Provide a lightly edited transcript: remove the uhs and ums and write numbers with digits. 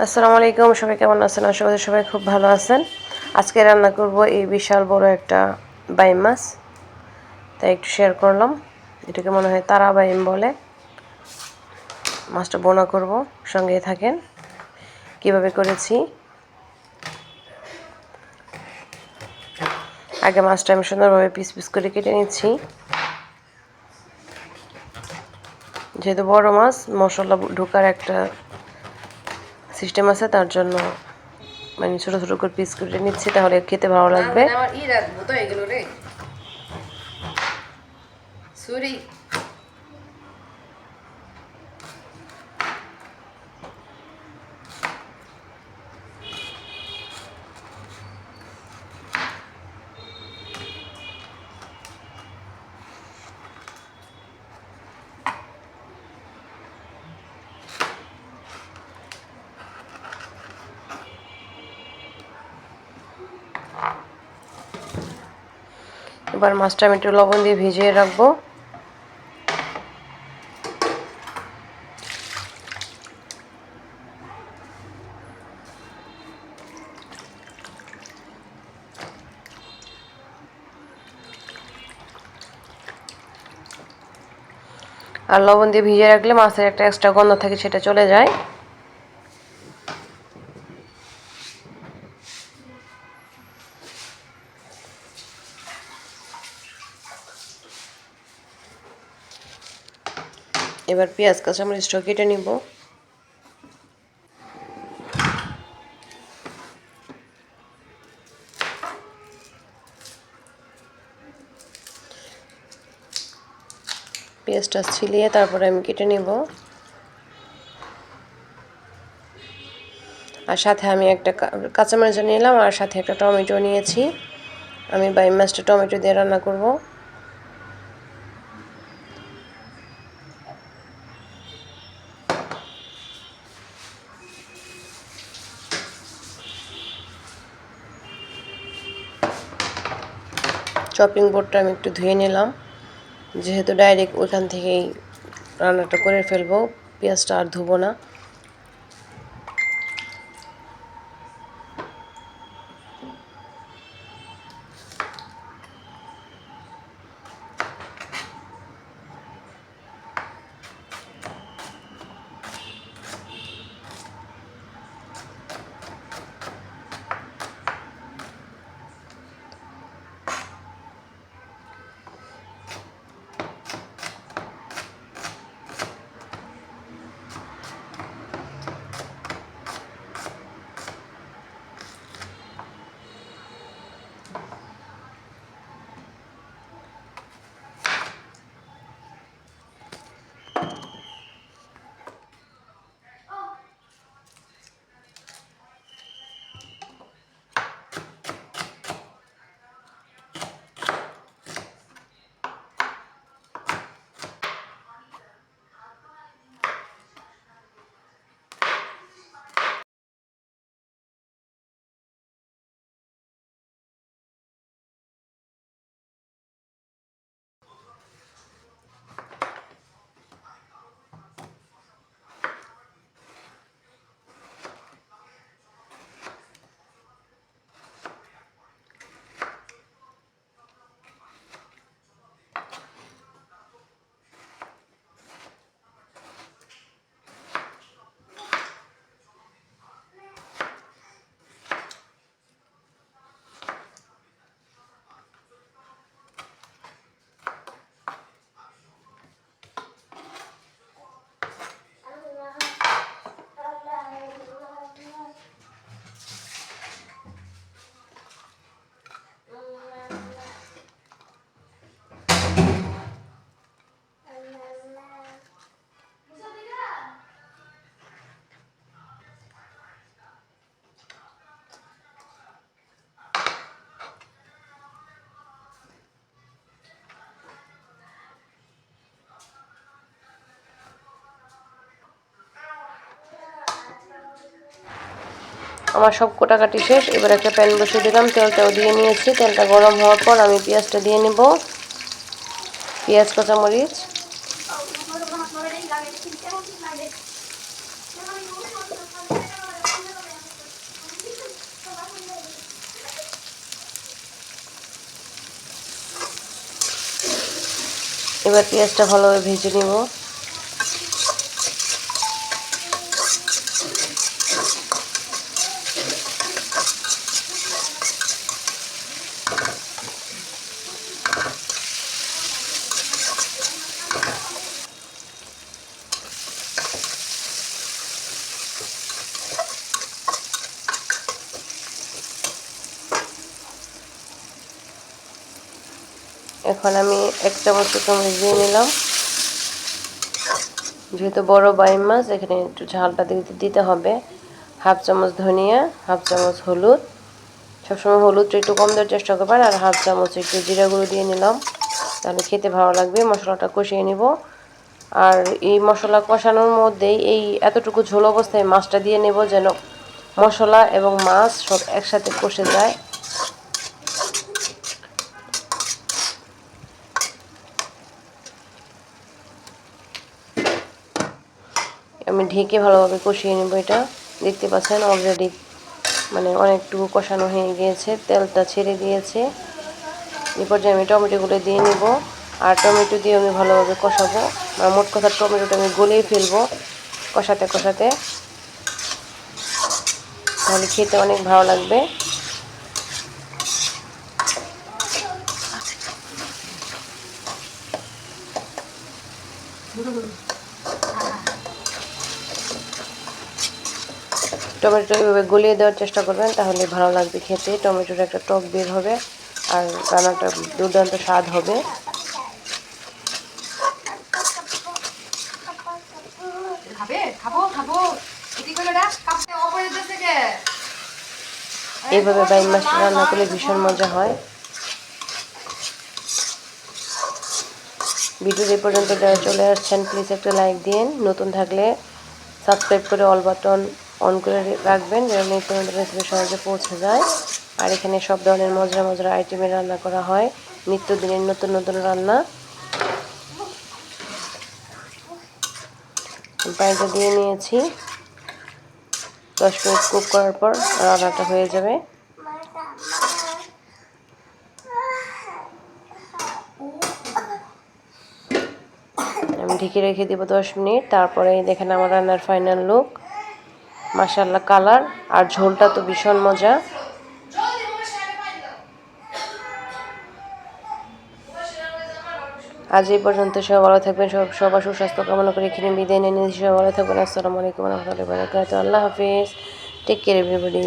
আসসালামু আলাইকুম, সবাই কেমন আছেন? আশা করি সবাই খুব ভালো আছেন। আজকে রান্না করব এই বিশাল বড় একটা বাইম মাছ, তাই একটু শেয়ার করলাম। এটাকে মনে হয় তারা বাইম বলে। মাছটা বোনা করব, সঙ্গে থাকেন। কিভাবে করেছি, আগে মাছটা আমি সুন্দরভাবে পিস পিস করে কেটে নিচ্ছি। যেহেতু বড় মাছ, মশলা ঢোকার একটা সিস্টেম আছে, তার জন্য মানে ছোট ছোট করে পিস করে নিচ্ছি, তাহলে খেতে ভালো লাগবে। এবার মাছটা আমি একটু লবণ দিয়ে ভিজিয়ে রাখবো। আর লবণ দিয়ে ভিজিয়ে রাখলে মাছের একটা এক্সট্রা গন্ধ থাকে, সেটা চলে যায়। এবার পেঁয়াজ কাঁচামরিচটা কেটে নিব। পেঁয়াজটা ছিলিয়ে তারপরে আমি কেটে নিব। আর সাথে আমি একটা কাঁচামরিচ নিলাম, আর সাথে একটা টমেটো নিয়েছি। আমি বাইম মাছটা টমেটো দিয়ে রান্না করব। চপিং বোর্ডটা আমি একটু ধুয়ে নিলাম, যেহেতু ডাইরেক্ট ওইখান থেকেই রান্নাটা করে ফেলবো, পেঁয়াজটা আর ধুবো না। আমার সব কোটাকাটি শেষ। এবার একটা প্যান বসিয়ে দিলাম, তেলটাও দিয়ে নিয়েছি। তেলটা গরম হওয়ার পর আমি পেঁয়াজটা দিয়ে নিব। পেঁয়াজ কাঁচামরিচ, এবার পেঁয়াজটা ভালোভাবে ভেজে নিব। এখন আমি 1 চামচ শুকনো দিয়ে নিলাম। যেহেতু বড় বাইম মাছ এখানে একটু ঝালটা দিতে হবে। 1/2 চামচ ধনিয়া, 1/2 চামচ হলুদ, সবসময় হলুদটা একটু কম দেওয়ার চেষ্টা করবেন, আর 1/2 চামচ একটু জিরা গুঁড়ো দিয়ে নিলাম, তাহলে খেতে ভালো লাগবে। মশলাটা কষিয়ে নিব। আর এই মশলা কষানোর মধ্যেই এই এতটুকু ঝোল অবস্থায় মাছটা দিয়ে নেব, যেন মশলা এবং মাছ সব একসাথে কষে যায়। আমি ঢেকে ভালোভাবে কষিয়ে নেব। এটা দেখতে পাচ্ছেন অলরেডি মানে অনেকটুকু কষানো হয়ে গিয়েছে, তেলটা ছেড়ে দিয়েছে। এই পর্যায়ে আমি টমেটোগুলো দিয়ে নিব, আর টমেটো দিয়ে আমি ভালোভাবে কষাবো। আর মোট কথা টমেটোটা আমি গলিয়ে ফেলবো কষাতে কষাতে, তাহলে খেতে অনেক ভালো লাগবে। টমেটোটা এভাবে গলিয়ে দেওয়ার চেষ্টা করবেন, তাহলে ভালো লাগবে খেতে। টমেটোর একটা টক বের হবে আর রান্নাটা দুর্দান্ত স্বাদ হবে। এইভাবে বাইম মাছটা রান্না করলে ভীষণ মজা হয়। ভিডিওর এই পর্যন্ত যারা চলে আসছেন প্লিজ একটা লাইক দিন, নতুন থাকলে সাবস্ক্রাইব করে অল বাটন অন করে রাখবেন, যেন নিত্য নতুন রেসিপি সহজে পৌঁছে যায়। আর এখানে সব ধরনের মজা মজা আইটেমের রান্না করা হয়, নিত্যদিনের নতুন নতুন রান্না। পানিটা দিয়ে নিয়েছি। 10 মিনিট কুক করার পর রান্নাটা হয়ে যাবে। আমি ঢেকে রেখে দিব 10 মিনিট। তারপরে দেখেন আমার রান্নার ফাইনাল লুক। মাশাআল্লাহ, কালার আর ঝোলটা তো ভীষণ মজা। আজ এই পর্যন্ত। সবাই ভালো থাকবেন, সবার সুস্বাস্থ্য কামনা করে এখানে বিদায় নিয়ে নিচ্ছি। সবাই ভালো থাকবেন। আসসালামু আলাইকুম ওয়া রাহমাতুল্লাহি ওয়া বারাকাতুহু। আল্লাহ হাফেজ। Take care everybody.